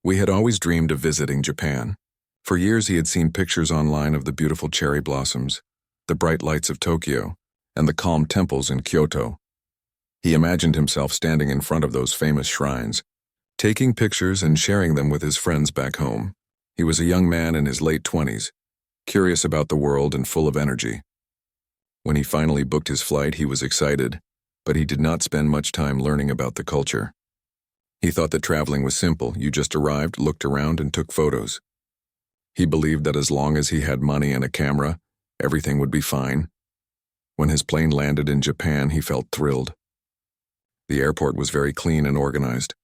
Wei had always dreamed of visiting Japan. For years he had seen pictures online of the beautiful cherry blossoms, the bright lights of Tokyo, and the calm temples in Kyoto. He imagined himself standing in front of those famous shrines, taking pictures and sharing them with his friends back home. He was a young man in his late 20s, curious about the world and full of energy. When he finally booked his flight, he was excited, but he did not spend much time learning about the culture. He thought that traveling was simple. You just arrived, looked around, and took photos. He believed that as long as he had money and a camera, everything would be fine. When his plane landed in Japan, he felt thrilled. The airport was very clean and organized.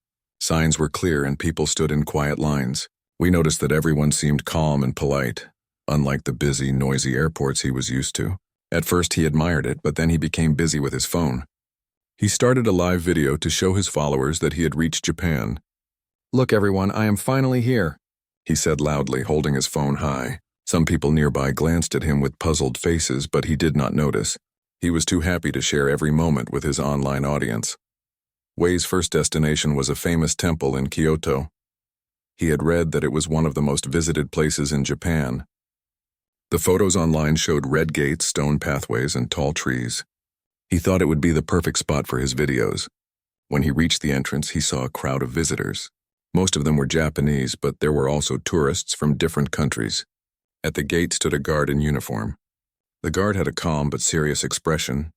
Signs were clear and people stood in quiet lines. We noticed that everyone seemed calm and polite, unlike the busy, noisy airports he was used to. At first he admired it, but then he became busy with his phone. He started a live video to show his followers that he had reached Japan. "Look everyone, I am finally here," he said loudly, holding his phone high. Some people nearby glanced at him with puzzled faces, but he did not notice. He was too happy to share every moment with his online audience. Wei's first destination was a famous temple in Kyoto. He had read that it was one of the most visited places in Japan. The photos online showed red gates, stone pathways, and tall trees. He thought it would be the perfect spot for his videos. When he reached the entrance, he saw a crowd of visitors. Most of them were Japanese, but there were also tourists from different countries. At the gate stood a guard in uniform. The guard had a calm but serious expression.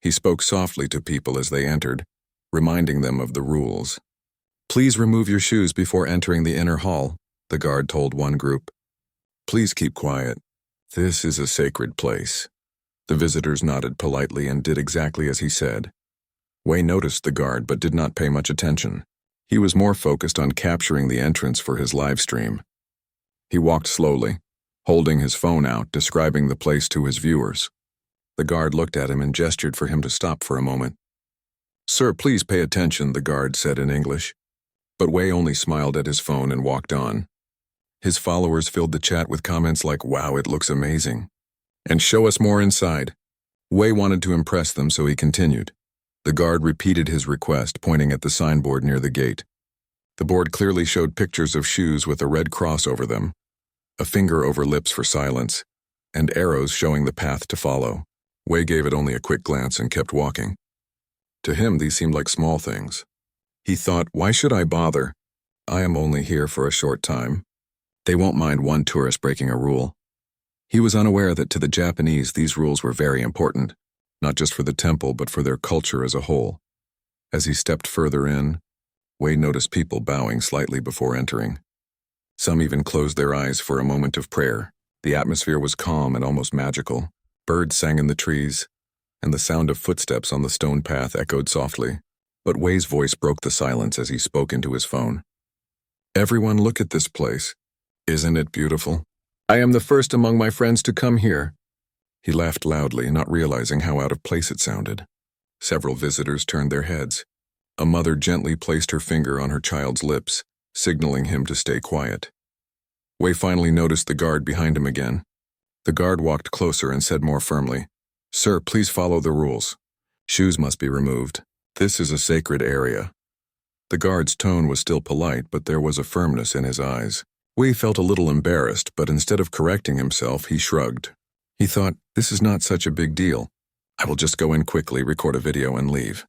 He spoke softly to people as they entered, reminding them of the rules. "Please remove your shoes before entering the inner hall," the guard told one group. "Please keep quiet. This is a sacred place." The visitors nodded politely and did exactly as he said. Wei noticed the guard but did not pay much attention. He was more focused on capturing the entrance for his live stream. He walked slowly, holding his phone out, describing the place to his viewers. The guard looked at him and gestured for him to stop for a moment. "Sir, please pay attention," the guard said in English. But Wei only smiled at his phone and walked on. His followers filled the chat with comments like, "Wow, it looks amazing," and "Show us more inside." Wei wanted to impress them, so he continued. The guard repeated his request, pointing at the signboard near the gate. The board clearly showed pictures of shoes with a red cross over them, a finger over lips for silence, and arrows showing the path to follow. Wei gave it only a quick glance and kept walking. To him, these seemed like small things. He thought, "Why should I bother? I am only here for a short time. They won't mind one tourist breaking a rule." He was unaware that to the Japanese these rules were very important, not just for the temple but for their culture as a whole. As he stepped further in, Wei noticed people bowing slightly before entering. Some even closed their eyes for a moment of prayer. The atmosphere was calm and almost magical. Birds sang in the trees, and the sound of footsteps on the stone path echoed softly. But Wei's voice broke the silence as he spoke into his phone. "Everyone, look at this place. Isn't it beautiful? I am the first among my friends to come here." He laughed loudly, not realizing how out of place it sounded. Several visitors turned their heads. A mother gently placed her finger on her child's lips, signaling him to stay quiet. Wei finally noticed the guard behind him again. The guard walked closer and said more firmly, "Sir, please follow the rules. Shoes must be removed. This is a sacred area." The guard's tone was still polite, but there was a firmness in his eyes. Wei felt a little embarrassed, but instead of correcting himself, he shrugged. He thought, "This is not such a big deal. I will just go in quickly, record a video, and leave."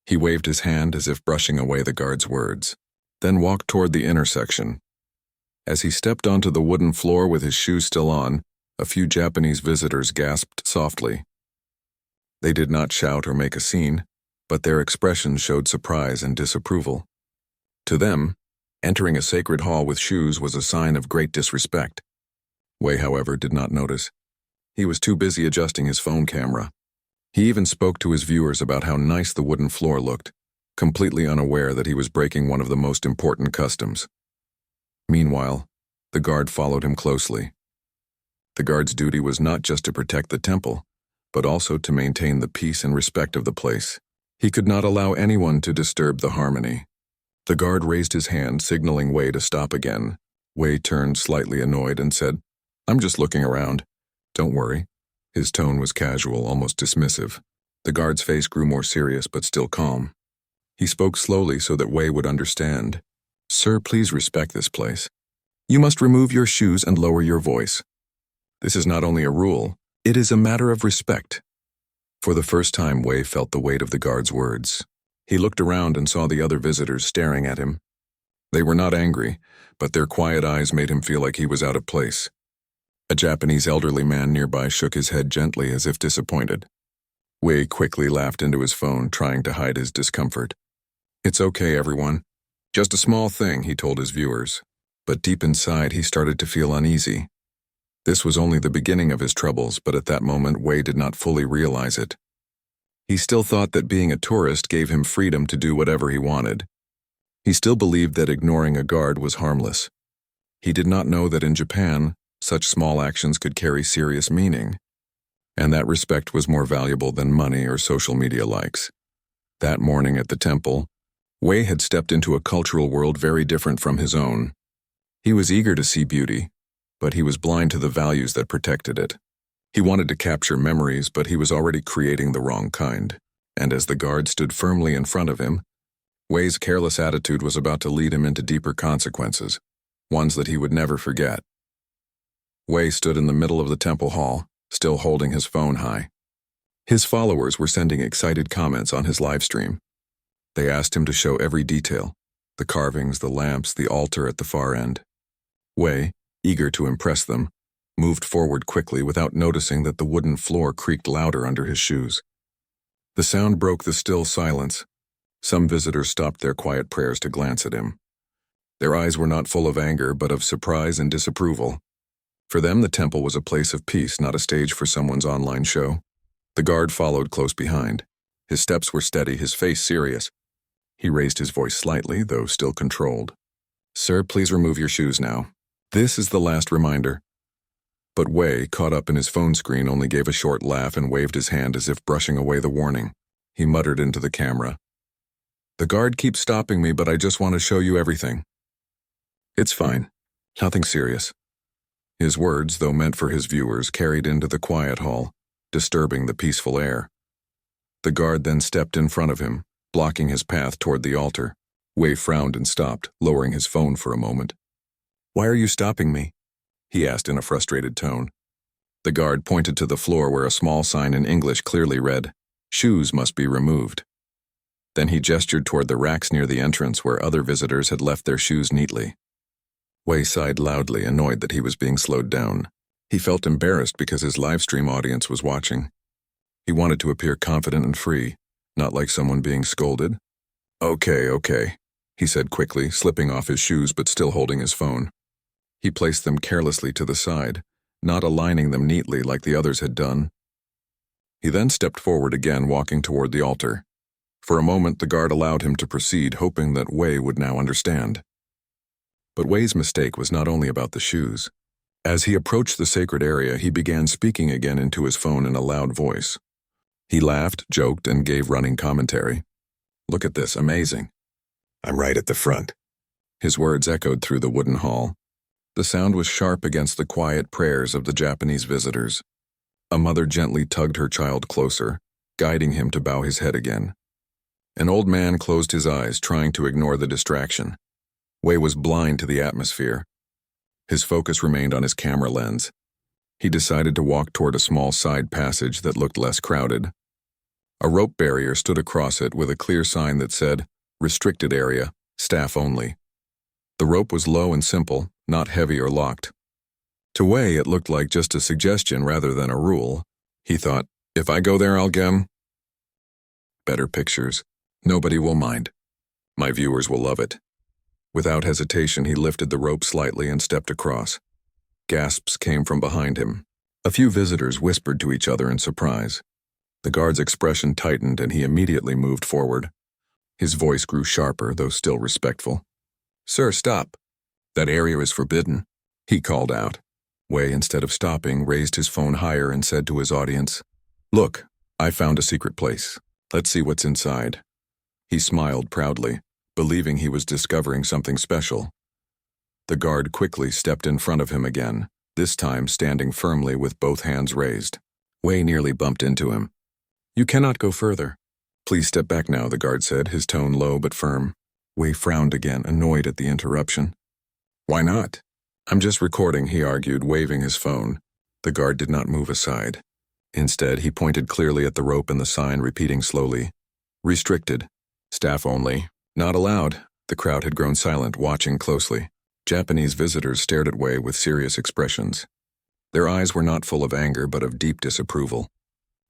He waved his hand as if brushing away the guard's words, then walked toward the intersection. As he stepped onto the wooden floor with his shoes still on, a few Japanese visitors gasped softly. They did not shout or make a scene, but their expressions showed surprise and disapproval. To them, entering a sacred hall with shoes was a sign of great disrespect. Wei, however, did not notice. He was too busy adjusting his phone camera. He even spoke to his viewers about how nice the wooden floor looked, completely unaware that he was breaking one of the most important customs. Meanwhile, the guard followed him closely. The guard's duty was not just to protect the temple, but also to maintain the peace and respect of the place. He could not allow anyone to disturb the harmony. The guard raised his hand, signaling Wei to stop again. Wei turned slightly annoyed and said, "I'm just looking around. Don't worry." His tone was casual, almost dismissive. The guard's face grew more serious but still calm. He spoke slowly so that Wei would understand. "Sir, please respect this place. You must remove your shoes and lower your voice. This is not only a rule, it is a matter of respect." For the first time, Wei felt the weight of the guard's words. He looked around and saw the other visitors staring at him. They were not angry, but their quiet eyes made him feel like he was out of place. A Japanese elderly man nearby shook his head gently as if disappointed. Wei quickly laughed into his phone, trying to hide his discomfort. "It's okay, everyone. Just a small thing," he told his viewers. But deep inside, he started to feel uneasy. This was only the beginning of his troubles, but at that moment, Wei did not fully realize it. He still thought that being a tourist gave him freedom to do whatever he wanted. He still believed that ignoring a guard was harmless. He did not know that in Japan, such small actions could carry serious meaning, and that respect was more valuable than money or social media likes. That morning at the temple, Wei had stepped into a cultural world very different from his own. He was eager to see beauty, but he was blind to the values that protected it. He wanted to capture memories, but he was already creating the wrong kind. And as the guard stood firmly in front of him, Wei's careless attitude was about to lead him into deeper consequences, ones that he would never forget. Wei stood in the middle of the temple hall, still holding his phone high. His followers were sending excited comments on his live stream. They asked him to show every detail, the carvings, the lamps, the altar at the far end. Wei, eager to impress them, moved forward quickly without noticing that the wooden floor creaked louder under his shoes. The sound broke the still silence. Some visitors stopped their quiet prayers to glance at him. Their eyes were not full of anger, but of surprise and disapproval. For them, the temple was a place of peace, not a stage for someone's online show. The guard followed close behind. His steps were steady, his face serious. He raised his voice slightly, though still controlled. "Sir, please remove your shoes now. This is the last reminder." But Wei, caught up in his phone screen, only gave a short laugh and waved his hand as if brushing away the warning. He muttered into the camera, "The guard keeps stopping me, but I just want to show you everything." "It's fine. Nothing serious." His words, though meant for his viewers, carried into the quiet hall, disturbing the peaceful air. The guard then stepped in front of him, blocking his path toward the altar. Wei frowned and stopped, lowering his phone for a moment. "Why are you stopping me?" he asked in a frustrated tone. The guard pointed to the floor where a small sign in English clearly read, "Shoes must be removed." Then he gestured toward the racks near the entrance where other visitors had left their shoes neatly. Wei sighed loudly, annoyed that he was being slowed down. He felt embarrassed because his livestream audience was watching. He wanted to appear confident and free, not like someone being scolded. Okay, he said quickly, slipping off his shoes but still holding his phone. He placed them carelessly to the side, not aligning them neatly like the others had done. He then stepped forward again, walking toward the altar. For a moment, the guard allowed him to proceed, hoping that Wei would now understand. But Wei's mistake was not only about the shoes. As he approached the sacred area, he began speaking again into his phone in a loud voice. He laughed, joked, and gave running commentary. "Look at this, amazing. I'm right at the front." His words echoed through the wooden hall. The sound was sharp against the quiet prayers of the Japanese visitors. A mother gently tugged her child closer, guiding him to bow his head again. An old man closed his eyes, trying to ignore the distraction. Wei was blind to the atmosphere. His focus remained on his camera lens. He decided to walk toward a small side passage that looked less crowded. A rope barrier stood across it with a clear sign that said, "Restricted area, staff only." The rope was low and simple, not heavy or locked. To Wei, it looked like just a suggestion rather than a rule. He thought, if I go there, I'll get better pictures. Nobody will mind. My viewers will love it. Without hesitation, he lifted the rope slightly and stepped across. Gasps came from behind him. A few visitors whispered to each other in surprise. The guard's expression tightened and he immediately moved forward. His voice grew sharper, though still respectful. "Sir, stop. That area is forbidden," he called out. Wei, instead of stopping, raised his phone higher and said to his audience, "Look, I found a secret place. Let's see what's inside." He smiled proudly, believing he was discovering something special. The guard quickly stepped in front of him again, this time standing firmly with both hands raised. Wei nearly bumped into him. "You cannot go further." "Please step back now," the guard said, his tone low but firm. Wei frowned again, annoyed at the interruption. Why not? I'm just recording, he argued, waving his phone. The guard did not move aside. Instead, he pointed clearly at the rope and the sign, repeating slowly, Restricted. Staff only. Not allowed. The crowd had grown silent, watching closely. Japanese visitors stared at Wei with serious expressions. Their eyes were not full of anger, but of deep disapproval.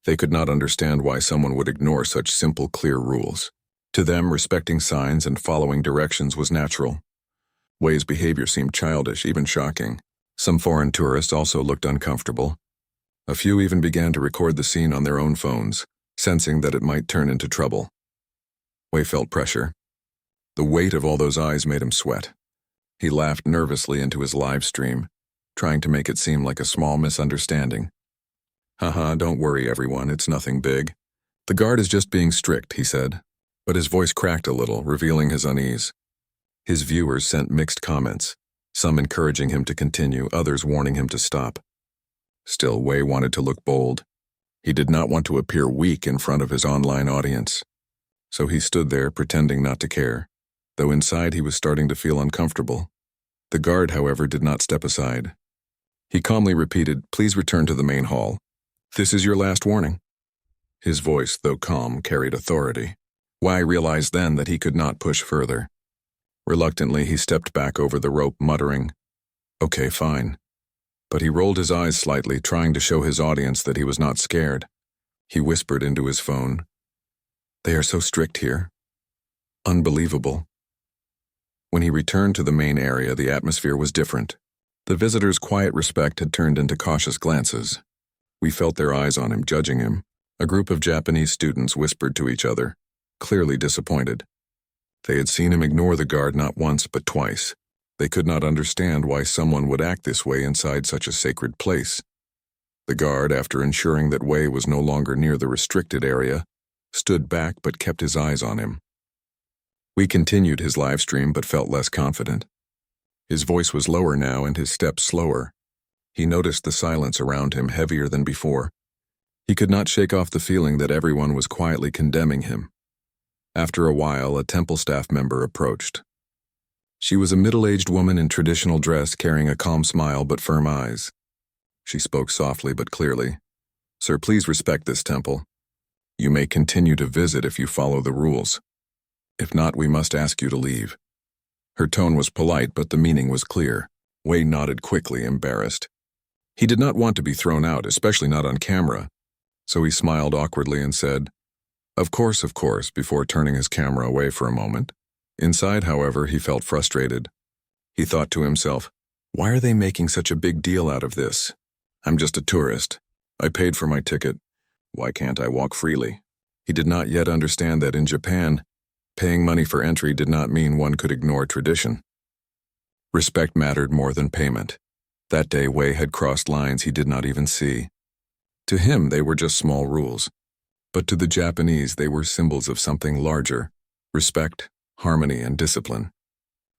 They could not understand why someone would ignore such simple, clear rules. To them, respecting signs and following directions was natural. Wei's behavior seemed childish, even shocking. Some foreign tourists also looked uncomfortable. A few even began to record the scene on their own phones, sensing that it might turn into trouble. Wei felt pressure. The weight of all those eyes made him sweat. He laughed nervously into his live stream, trying to make it seem like a small misunderstanding. Haha, don't worry everyone, it's nothing big. The guard is just being strict, he said, but his voice cracked a little, revealing his unease. His viewers sent mixed comments, some encouraging him to continue, others warning him to stop. Still, Wei wanted to look bold. He did not want to appear weak in front of his online audience. So he stood there, pretending not to care, though inside he was starting to feel uncomfortable. The guard, however, did not step aside. He calmly repeated, Please return to the main hall. This is your last warning. His voice, though calm, carried authority. Wei realized then that he could not push further. Reluctantly, he stepped back over the rope, muttering, Okay, fine. But he rolled his eyes slightly, trying to show his audience that he was not scared. He whispered into his phone, They are so strict here. Unbelievable. When he returned to the main area, the atmosphere was different. The visitors' quiet respect had turned into cautious glances. We felt their eyes on him, judging him. A group of Japanese students whispered to each other, clearly disappointed. They had seen him ignore the guard not once but twice. They could not understand why someone would act this way inside such a sacred place. The guard, after ensuring that Wei was no longer near the restricted area, stood back but kept his eyes on him. We continued his live stream but felt less confident. His voice was lower now and his steps slower. He noticed the silence around him heavier than before. He could not shake off the feeling that everyone was quietly condemning him. After a while, a temple staff member approached. She was a middle-aged woman in traditional dress, carrying a calm smile but firm eyes. She spoke softly but clearly. Sir, please respect this temple. You may continue to visit if you follow the rules. If not, we must ask you to leave. Her tone was polite, but the meaning was clear. Wei nodded quickly, embarrassed. He did not want to be thrown out, especially not on camera. So he smiled awkwardly and said, Of course, before turning his camera away for a moment. Inside, however, he felt frustrated. He thought to himself, Why are they making such a big deal out of this? I'm just a tourist. I paid for my ticket. Why can't I walk freely? He did not yet understand that in Japan, paying money for entry did not mean one could ignore tradition. Respect mattered more than payment. That day, Wei had crossed lines he did not even see. To him, they were just small rules. But to the Japanese, they were symbols of something larger: respect, harmony, and discipline.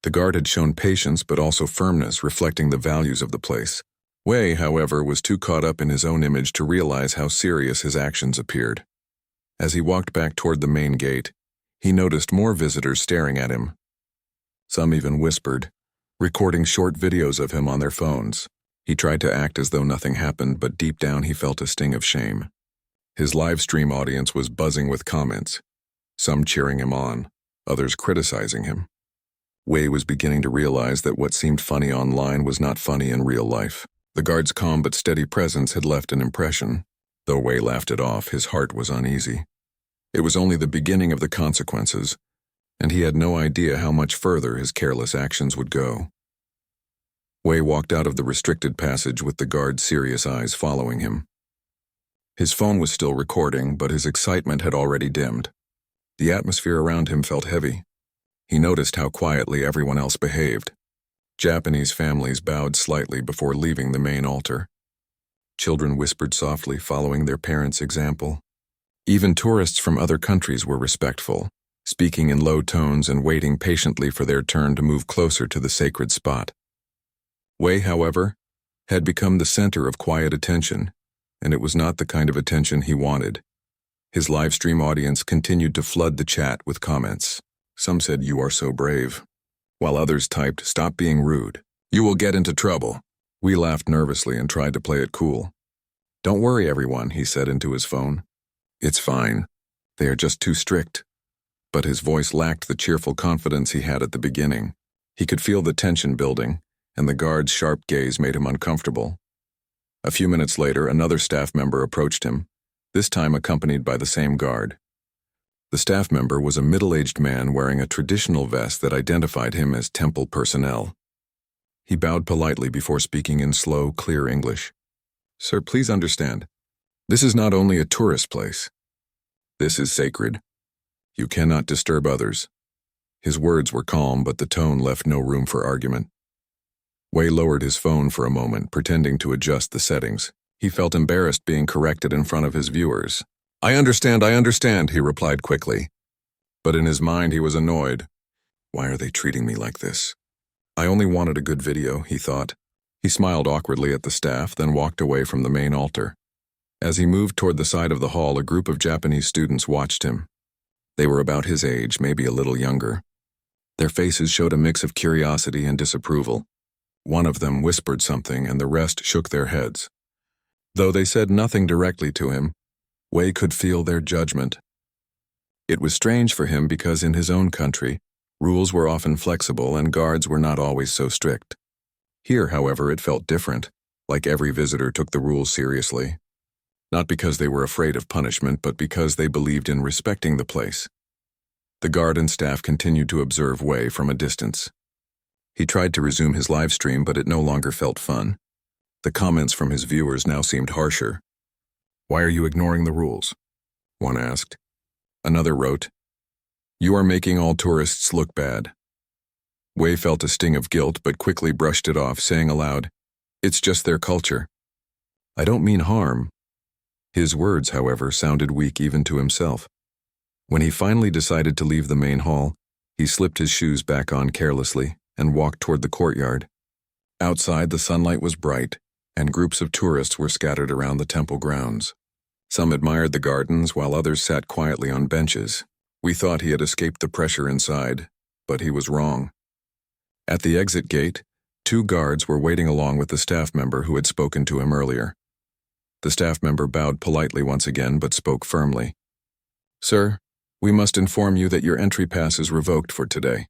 The guard had shown patience but also firmness, reflecting the values of the place. Wei, however, was too caught up in his own image to realize how serious his actions appeared. As he walked back toward the main gate, he noticed more visitors staring at him. Some even whispered, recording short videos of him on their phones. He tried to act as though nothing happened, but deep down he felt a sting of shame. His live stream audience was buzzing with comments, some cheering him on, others criticizing him. Wei was beginning to realize that what seemed funny online was not funny in real life. The guard's calm but steady presence had left an impression. Though Wei laughed it off, his heart was uneasy. It was only the beginning of the consequences, and he had no idea how much further his careless actions would go. Wei walked out of the restricted passage with the guard's serious eyes following him. His phone was still recording, but his excitement had already dimmed. The atmosphere around him felt heavy. He noticed how quietly everyone else behaved. Japanese families bowed slightly before leaving the main altar. Children whispered softly, following their parents' example. Even tourists from other countries were respectful, speaking in low tones and waiting patiently for their turn to move closer to the sacred spot. Wei, however, had become the center of quiet attention, and it was not the kind of attention he wanted. His live stream audience continued to flood the chat with comments. Some said, "You are so brave," while others typed, "Stop being rude. You will get into trouble." We laughed nervously and tried to play it cool. "Don't worry, everyone," he said into his phone. "It's fine. They are just too strict." But his voice lacked the cheerful confidence he had at the beginning. He could feel the tension building, and the guard's sharp gaze made him uncomfortable. A few minutes later, another staff member approached him, this time accompanied by the same guard. The staff member was a middle-aged man wearing a traditional vest that identified him as temple personnel. He bowed politely before speaking in slow, clear English. "Sir, please understand. This is not only a tourist place. This is sacred. You cannot disturb others." His words were calm, but the tone left no room for argument. Wei lowered his phone for a moment, pretending to adjust the settings. He felt embarrassed being corrected in front of his viewers. I understand, he replied quickly. But in his mind he was annoyed. Why are they treating me like this? I only wanted a good video, he thought. He smiled awkwardly at the staff, then walked away from the main altar. As he moved toward the side of the hall, a group of Japanese students watched him. They were about his age, maybe a little younger. Their faces showed a mix of curiosity and disapproval. One of them whispered something, and the rest shook their heads. Though they said nothing directly to him, Wei could feel their judgment. It was strange for him because in his own country, rules were often flexible and guards were not always so strict. Here, however, it felt different, like every visitor took the rules seriously. Not because they were afraid of punishment, but because they believed in respecting the place. The guard and staff continued to observe Wei from a distance. He tried to resume his live stream, but it no longer felt fun. The comments from his viewers now seemed harsher. Why are you ignoring the rules? One asked. Another wrote, You are making all tourists look bad. Wei felt a sting of guilt, but quickly brushed it off, saying aloud, It's just their culture. I don't mean harm. His words, however, sounded weak even to himself. When he finally decided to leave the main hall, he slipped his shoes back on carelessly and walked toward the courtyard. Outside, the sunlight was bright, and groups of tourists were scattered around the temple grounds. Some admired the gardens, while others sat quietly on benches. We thought he had escaped the pressure inside, but he was wrong. At the exit gate, 2 guards were waiting along with the staff member who had spoken to him earlier. The staff member bowed politely once again, but spoke firmly. Sir, we must inform you that your entry pass is revoked for today.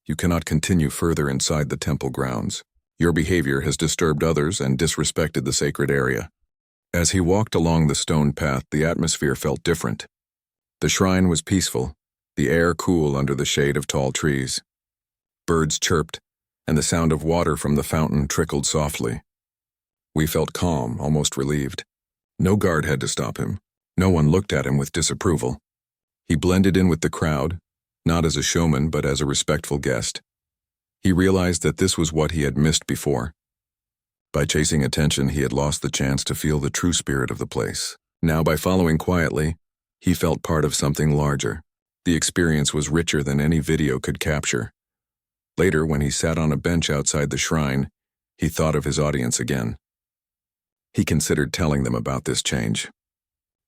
You cannot continue further inside the temple grounds. Your behavior has disturbed others and disrespected the sacred area. As he walked along the stone path, the atmosphere felt different. The shrine was peaceful, the air cool under the shade of tall trees. Birds chirped, and the sound of water from the fountain trickled softly. We felt calm, almost relieved. No guard had to stop him. No one looked at him with disapproval. He blended in with the crowd, not as a showman but as a respectful guest. He realized that this was what he had missed before. By chasing attention, he had lost the chance to feel the true spirit of the place. Now, by following quietly, he felt part of something larger. The experience was richer than any video could capture. Later, when he sat on a bench outside the shrine, he thought of his audience again. He considered telling them about this change.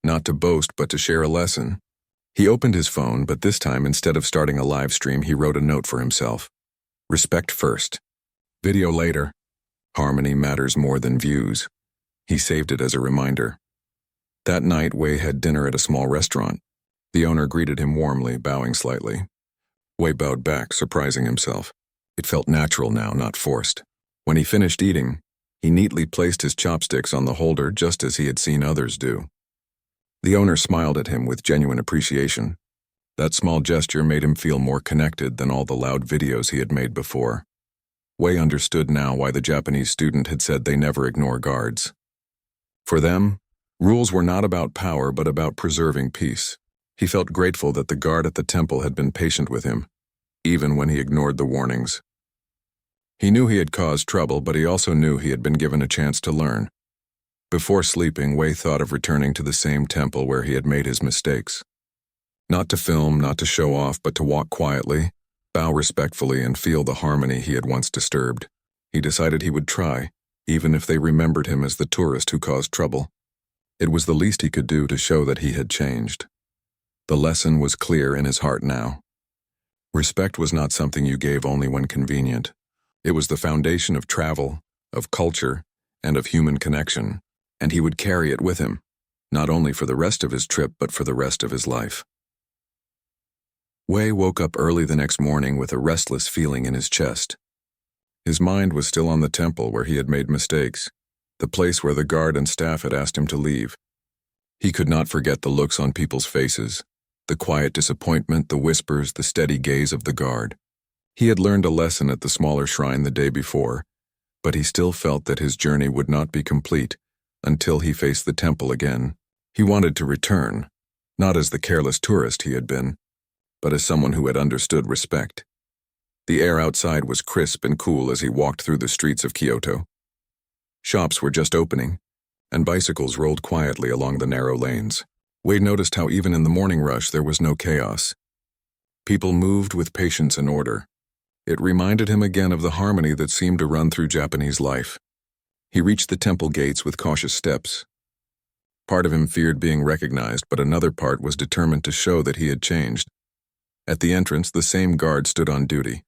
Not to boast, but to share a lesson. He opened his phone, but this time, instead of starting a live stream, he wrote a note for himself. Respect first. Video later. Harmony matters more than views. He saved it as a reminder. That night, Wei had dinner at a small restaurant. The owner greeted him warmly, bowing slightly. Wei bowed back, surprising himself. It felt natural now, not forced. When he finished eating, he neatly placed his chopsticks on the holder just as he had seen others do. The owner smiled at him with genuine appreciation. That small gesture made him feel more connected than all the loud videos he had made before. Wei understood now why the Japanese student had said they never ignore guards. For them, rules were not about power but about preserving peace. He felt grateful that the guard at the temple had been patient with him, even when he ignored the warnings. He knew he had caused trouble, but he also knew he had been given a chance to learn. Before sleeping, Wei thought of returning to the same temple where he had made his mistakes. Not to film, not to show off, but to walk quietly, bow respectfully, and feel the harmony he had once disturbed. He decided he would try, even if they remembered him as the tourist who caused trouble. It was the least he could do to show that he had changed. The lesson was clear in his heart now. Respect was not something you gave only when convenient. It was the foundation of travel, of culture, and of human connection, and he would carry it with him, not only for the rest of his trip but for the rest of his life. Wei woke up early the next morning with a restless feeling in his chest. His mind was still on the temple where he had made mistakes, the place where the guard and staff had asked him to leave. He could not forget the looks on people's faces, the quiet disappointment, the whispers, the steady gaze of the guard. He had learned a lesson at the smaller shrine the day before, but he still felt that his journey would not be complete until he faced the temple again. He wanted to return, not as the careless tourist he had been, but as someone who had understood respect. The air outside was crisp and cool as he walked through the streets of Kyoto. Shops were just opening, and bicycles rolled quietly along the narrow lanes. Wade noticed how even in the morning rush there was no chaos. People moved with patience and order. It reminded him again of the harmony that seemed to run through Japanese life. He reached the temple gates with cautious steps. Part of him feared being recognized, but another part was determined to show that he had changed. At the entrance, the same guard stood on duty.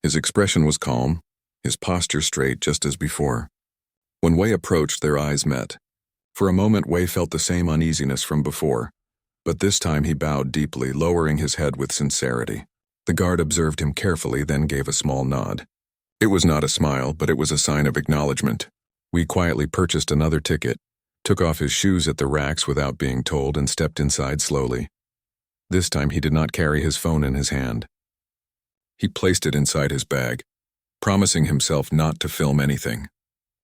His expression was calm, his posture straight just as before. When Wei approached, their eyes met. For a moment, Wei felt the same uneasiness from before, but this time he bowed deeply, lowering his head with sincerity. The guard observed him carefully, then gave a small nod. It was not a smile, but it was a sign of acknowledgement. Wei quietly purchased another ticket, took off his shoes at the racks without being told, and stepped inside slowly. This time he did not carry his phone in his hand. He placed it inside his bag, promising himself not to film anything.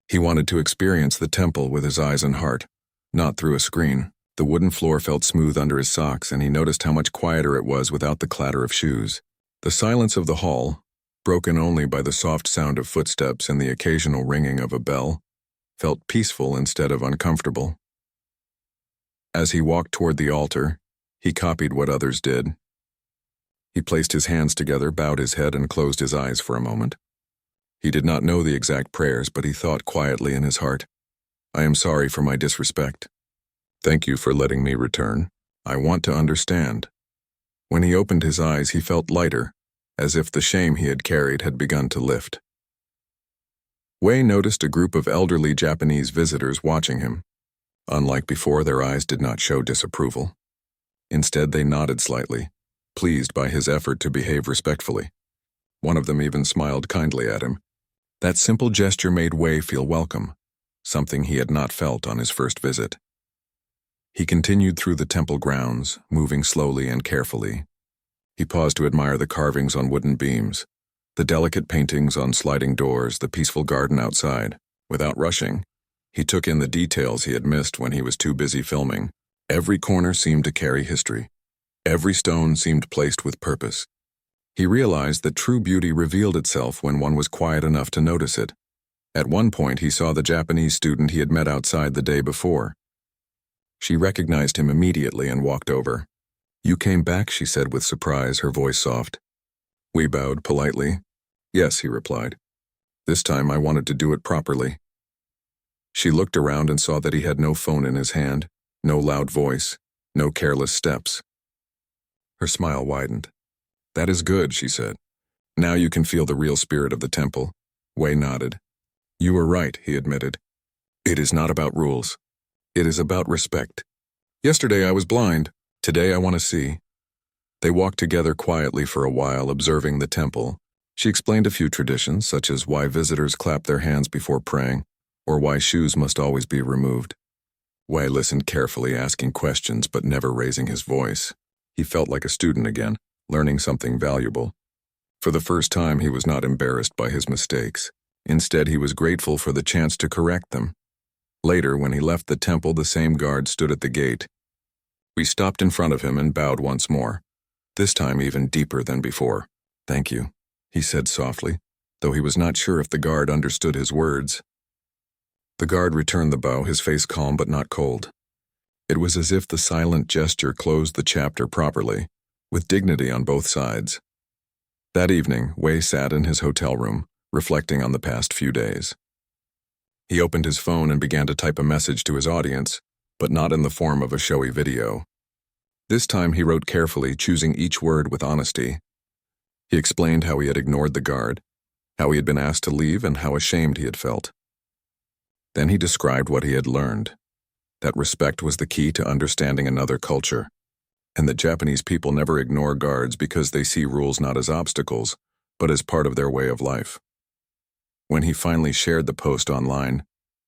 He wanted to experience the temple with his eyes and heart, not through a screen. The wooden floor felt smooth under his socks, and he noticed how much quieter it was without the clatter of shoes. The silence of the hall, broken only by the soft sound of footsteps and the occasional ringing of a bell, felt peaceful instead of uncomfortable. As he walked toward the altar, he copied what others did. He placed his hands together, bowed his head, and closed his eyes for a moment. He did not know the exact prayers, but he thought quietly in his heart, "I am sorry for my disrespect. Thank you for letting me return. I want to understand." When he opened his eyes, he felt lighter, as if the shame he had carried had begun to lift. Wei noticed a group of elderly Japanese visitors watching him. Unlike before, their eyes did not show disapproval. Instead, they nodded slightly, pleased by his effort to behave respectfully. One of them even smiled kindly at him. That simple gesture made Wei feel welcome, something he had not felt on his first visit. He continued through the temple grounds, moving slowly and carefully. He paused to admire the carvings on wooden beams, the delicate paintings on sliding doors, the peaceful garden outside. Without rushing, he took in the details he had missed when he was too busy filming. Every corner seemed to carry history. Every stone seemed placed with purpose. He realized that true beauty revealed itself when one was quiet enough to notice it. At one point, he saw the Japanese student he had met outside the day before. She recognized him immediately and walked over. "You came back," she said with surprise, her voice soft. We bowed politely. "Yes," he replied. "This time I wanted to do it properly." She looked around and saw that he had no phone in his hand, no loud voice, no careless steps. Her smile widened. "That is good," she said. "Now you can feel the real spirit of the temple." Wei nodded. "You were right," he admitted. "It is not about rules. It is about respect. Yesterday I was blind. Today I want to see." They walked together quietly for a while, observing the temple. She explained a few traditions, such as why visitors clap their hands before praying, or why shoes must always be removed. Wei listened carefully, asking questions but never raising his voice. He felt like a student again, learning something valuable. For the first time, he was not embarrassed by his mistakes. Instead, he was grateful for the chance to correct them. Later, when he left the temple, the same guard stood at the gate. We stopped in front of him and bowed once more, this time even deeper than before. "Thank you," he said softly, though he was not sure if the guard understood his words. The guard returned the bow, his face calm but not cold. It was as if the silent gesture closed the chapter properly, with dignity on both sides. That evening, Wei sat in his hotel room, reflecting on the past few days. He opened his phone and began to type a message to his audience, but not in the form of a showy video. This time he wrote carefully, choosing each word with honesty, He explained how he had ignored the guard, how he had been asked to leave, and how ashamed he had felt. Then he described what he had learned, that respect was the key to understanding another culture, and that Japanese people never ignore guards because they see rules not as obstacles, but as part of their way of life. When he finally shared the post online,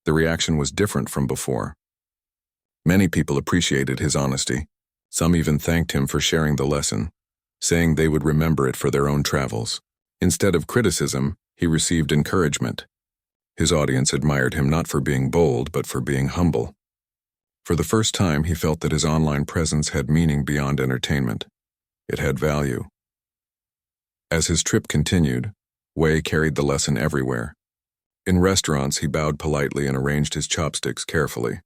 the reaction was different from before. Many people appreciated his honesty. Some even thanked him for sharing the lesson, saying they would remember it for their own travels. Instead of criticism, he received encouragement. His audience admired him not for being bold, but for being humble. For the first time, he felt that his online presence had meaning beyond entertainment. It had value. As his trip continued, Wei carried the lesson everywhere. In restaurants, he bowed politely and arranged his chopsticks carefully.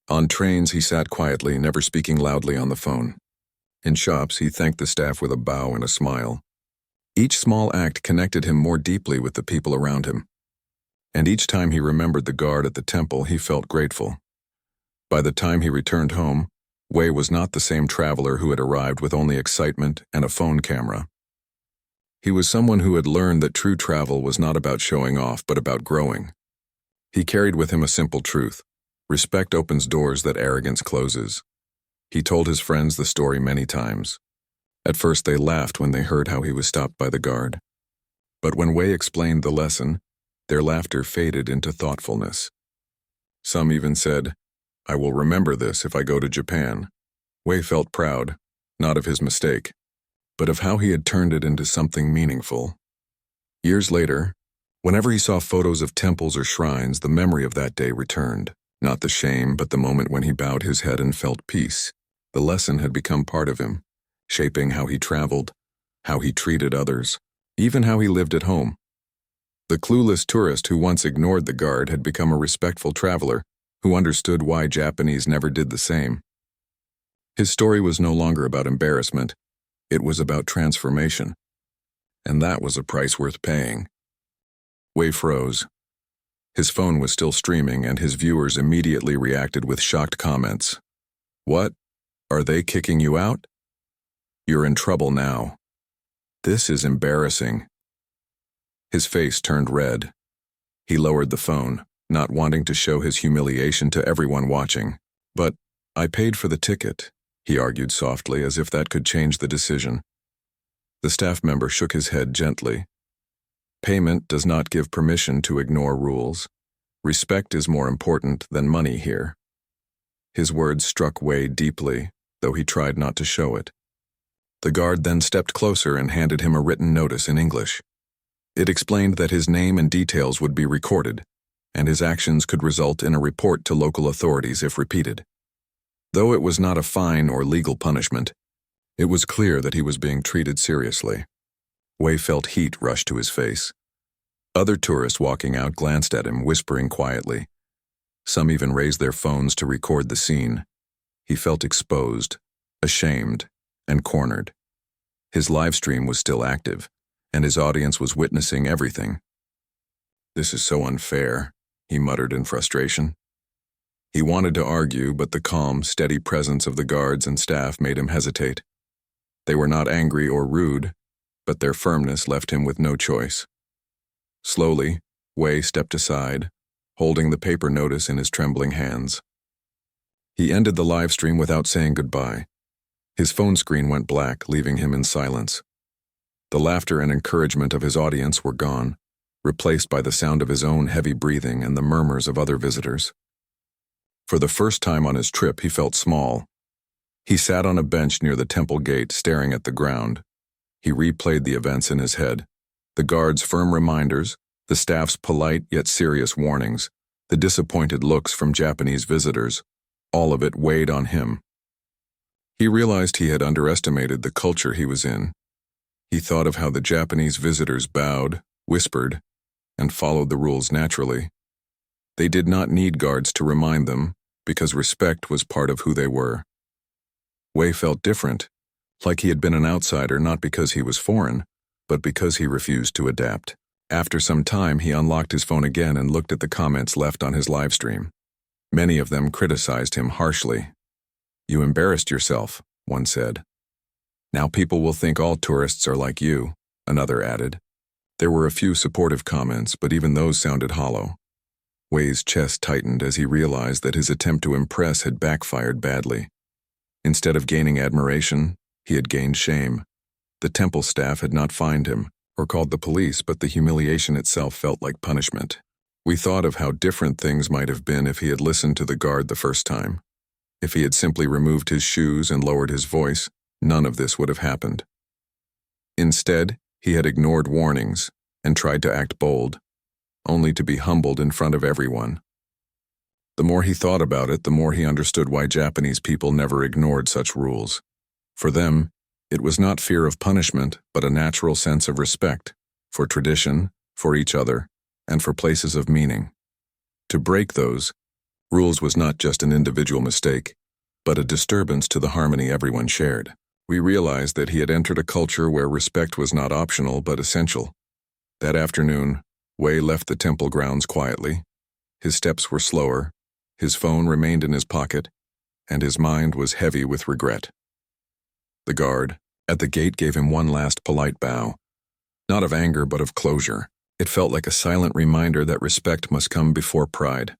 On trains, he sat quietly, never speaking loudly on the phone. In shops, he thanked the staff with a bow and a smile. Each small act connected him more deeply with the people around him. And each time he remembered the guard at the temple, he felt grateful. By the time he returned home, Wei was not the same traveler who had arrived with only excitement and a phone camera. He was someone who had learned that true travel was not about showing off, but about growing. He carried with him a simple truth: respect opens doors that arrogance closes. He told his friends the story many times. At first they laughed when they heard how he was stopped by the guard. But when Wei explained the lesson, their laughter faded into thoughtfulness. Some even said, "I will remember this if I go to Japan." Wei felt proud, not of his mistake, but of how he had turned it into something meaningful. Years later, whenever he saw photos of temples or shrines, the memory of that day returned. Not the shame, but the moment when he bowed his head and felt peace. The lesson had become part of him, shaping how he traveled, how he treated others, even how he lived at home. The clueless tourist who once ignored the guard had become a respectful traveler who understood why Japanese never did the same. His story was no longer about embarrassment. It was about transformation. And that was a price worth paying. Wei froze. His phone was still streaming, and his viewers immediately reacted with shocked comments. "What? Are they kicking you out? You're in trouble now. This is embarrassing." His face turned red. He lowered the phone, not wanting to show his humiliation to everyone watching. "But I paid for the ticket," he argued softly, as if that could change the decision. The staff member shook his head gently. "Payment does not give permission to ignore rules. Respect is more important than money here." His words struck Wei deeply, though he tried not to show it. The guard then stepped closer and handed him a written notice in English. It explained that his name and details would be recorded, and his actions could result in a report to local authorities if repeated. Though it was not a fine or legal punishment, it was clear that he was being treated seriously. Wei felt heat rush to his face. Other tourists walking out glanced at him, whispering quietly. Some even raised their phones to record the scene. He felt exposed, ashamed, and cornered. His live stream was still active, and his audience was witnessing everything. "This is so unfair," he muttered in frustration. He wanted to argue, but the calm, steady presence of the guards and staff made him hesitate. They were not angry or rude, but their firmness left him with no choice. Slowly, Wei stepped aside, holding the paper notice in his trembling hands. He ended the live stream without saying goodbye. His phone screen went black, leaving him in silence. The laughter and encouragement of his audience were gone, replaced by the sound of his own heavy breathing and the murmurs of other visitors. For the first time on his trip, he felt small. He sat on a bench near the temple gate, staring at the ground. He replayed the events in his head. The guards' firm reminders, the staff's polite yet serious warnings, the disappointed looks from Japanese visitors, all of it weighed on him. He realized he had underestimated the culture he was in. He thought of how the Japanese visitors bowed, whispered, and followed the rules naturally. They did not need guards to remind them, because respect was part of who they were. Wei felt different, like he had been an outsider not because he was foreign, but because he refused to adapt. After some time, he unlocked his phone again and looked at the comments left on his livestream. Many of them criticized him harshly. "You embarrassed yourself," one said. "Now people will think all tourists are like you." another added. There were a few supportive comments, but even those sounded hollow. Wei's chest tightened as he realized that his attempt to impress had backfired badly. Instead of gaining admiration, he had gained shame. The temple staff had not fined him or called the police, but the humiliation itself felt like punishment. We thought of how different things might have been if he had listened to the guard the first time. If he had simply removed his shoes and lowered his voice, none of this would have happened. Instead, he had ignored warnings and tried to act bold, only to be humbled in front of everyone. The more he thought about it, the more he understood why Japanese people never ignored such rules. For them, it was not fear of punishment, but a natural sense of respect for tradition, for each other, and for places of meaning. To break those rules was not just an individual mistake, but a disturbance to the harmony everyone shared. We realized that he had entered a culture where respect was not optional but essential. That afternoon, Wei left the temple grounds quietly. His steps were slower, his phone remained in his pocket, and his mind was heavy with regret. The guard at the gate gave him one last polite bow, not of anger but of closure. It felt like a silent reminder that respect must come before pride.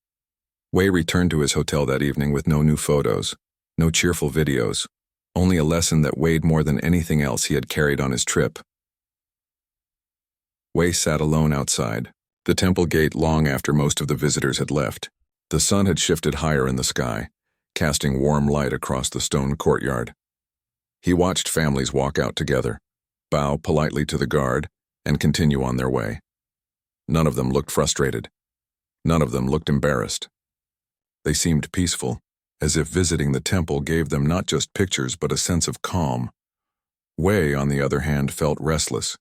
Wei returned to his hotel that evening with no new photos, no cheerful videos, only a lesson that weighed more than anything else he had carried on his trip. Wei sat alone outside, the temple gate long after most of the visitors had left. The sun had shifted higher in the sky, casting warm light across the stone courtyard. He watched families walk out together, bow politely to the guard, and continue on their way. None of them looked frustrated. None of them looked embarrassed. They seemed peaceful, as if visiting the temple gave them not just pictures but a sense of calm. Wei, on the other hand, felt restless.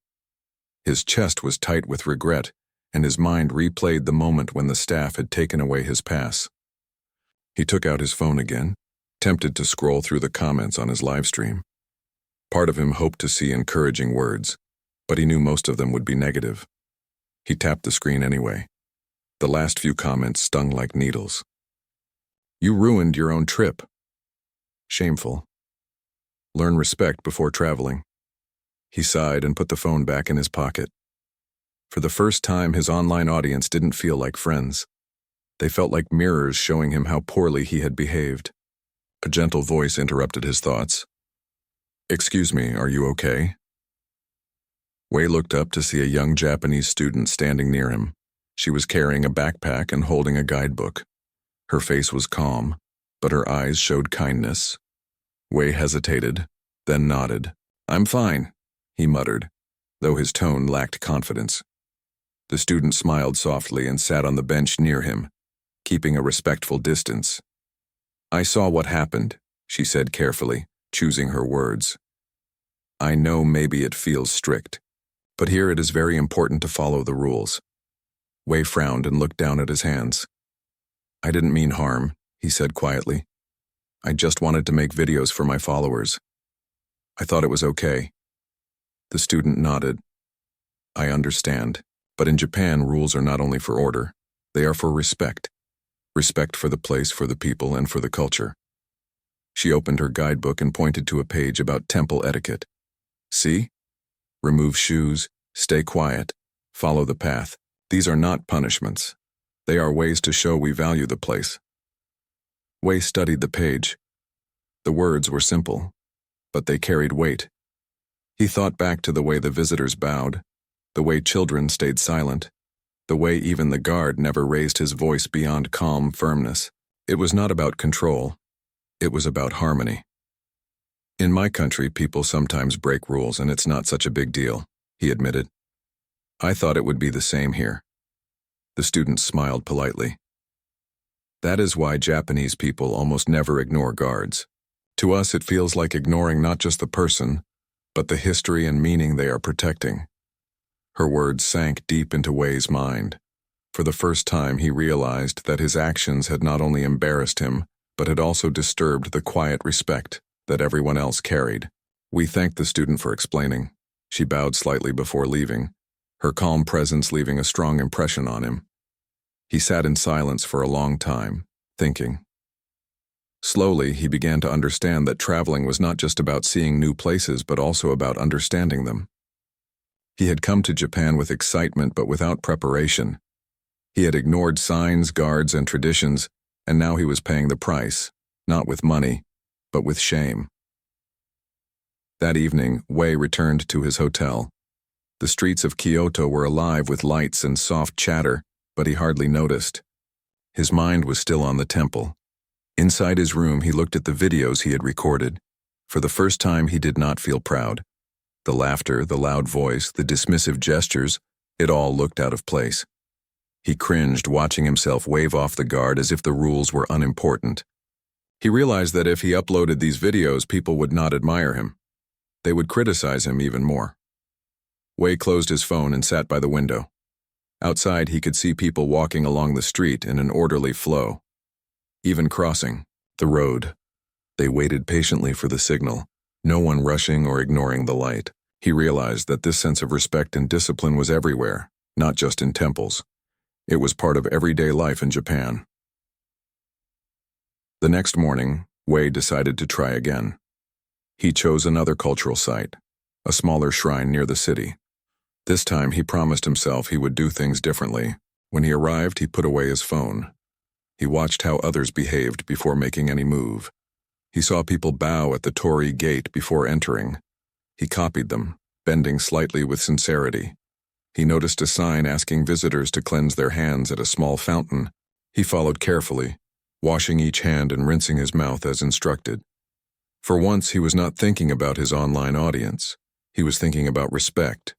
His chest was tight with regret, and his mind replayed the moment when the staff had taken away his pass. He took out his phone again, tempted to scroll through the comments on his live stream. Part of him hoped to see encouraging words, but he knew most of them would be negative. He tapped the screen anyway. The last few comments stung like needles. You ruined your own trip. Shameful. Learn respect before traveling. He sighed and put the phone back in his pocket. For the first time, his online audience didn't feel like friends. They felt like mirrors showing him how poorly he had behaved. A gentle voice interrupted his thoughts. Excuse me, are you okay? Wei looked up to see a young Japanese student standing near him. She was carrying a backpack and holding a guidebook. Her face was calm, but her eyes showed kindness. Wei hesitated, then nodded. I'm fine, he muttered, though his tone lacked confidence. The student smiled softly and sat on the bench near him, keeping a respectful distance. I saw what happened, she said carefully, choosing her words. I know maybe it feels strict, but here it is very important to follow the rules. Wei frowned and looked down at his hands. I didn't mean harm, he said quietly. I just wanted to make videos for my followers. I thought it was okay. The student nodded. I understand, but in Japan, rules are not only for order, they are for respect. Respect for the place, for the people, and for the culture. She opened her guidebook and pointed to a page about temple etiquette. See? Remove shoes, stay quiet, follow the path. These are not punishments. They are ways to show we value the place. Wei studied the page. The words were simple, but they carried weight. He thought back to the way the visitors bowed, the way children stayed silent, the way even the guard never raised his voice beyond calm firmness. It was not about control. It was about harmony. In my country, people sometimes break rules and it's not such a big deal, he admitted. I thought it would be the same here. The student smiled politely. That is why Japanese people almost never ignore guards. To us, it feels like ignoring not just the person, but the history and meaning they are protecting. Her words sank deep into Wei's mind. For the first time, he realized that his actions had not only embarrassed him, but had also disturbed the quiet respect that everyone else carried. We thanked the student for explaining. She bowed slightly before leaving, her calm presence leaving a strong impression on him. He sat in silence for a long time, thinking. Slowly, he began to understand that traveling was not just about seeing new places but also about understanding them. He had come to Japan with excitement but without preparation. He had ignored signs, guards, and traditions, and now he was paying the price, not with money, but with shame. That evening, Wei returned to his hotel. The streets of Kyoto were alive with lights and soft chatter, but he hardly noticed. His mind was still on the temple. Inside his room, he looked at the videos he had recorded. For the first time, he did not feel proud. The laughter, the loud voice, the dismissive gestures, it all looked out of place. He cringed, watching himself wave off the guard as if the rules were unimportant. He realized that if he uploaded these videos, people would not admire him. They would criticize him even more. Wei closed his phone and sat by the window. Outside, he could see people walking along the street in an orderly flow, even crossing the road. They waited patiently for the signal, no one rushing or ignoring the light. He realized that this sense of respect and discipline was everywhere, not just in temples. It was part of everyday life in Japan. The next morning, Wei decided to try again. He chose another cultural site, a smaller shrine near the city. This time, he promised himself he would do things differently. When he arrived, he put away his phone. He watched how others behaved before making any move. He saw people bow at the torii gate before entering. He copied them, bending slightly with sincerity. He noticed a sign asking visitors to cleanse their hands at a small fountain. He followed carefully, washing each hand and rinsing his mouth as instructed. For once, he was not thinking about his online audience. He was thinking about respect.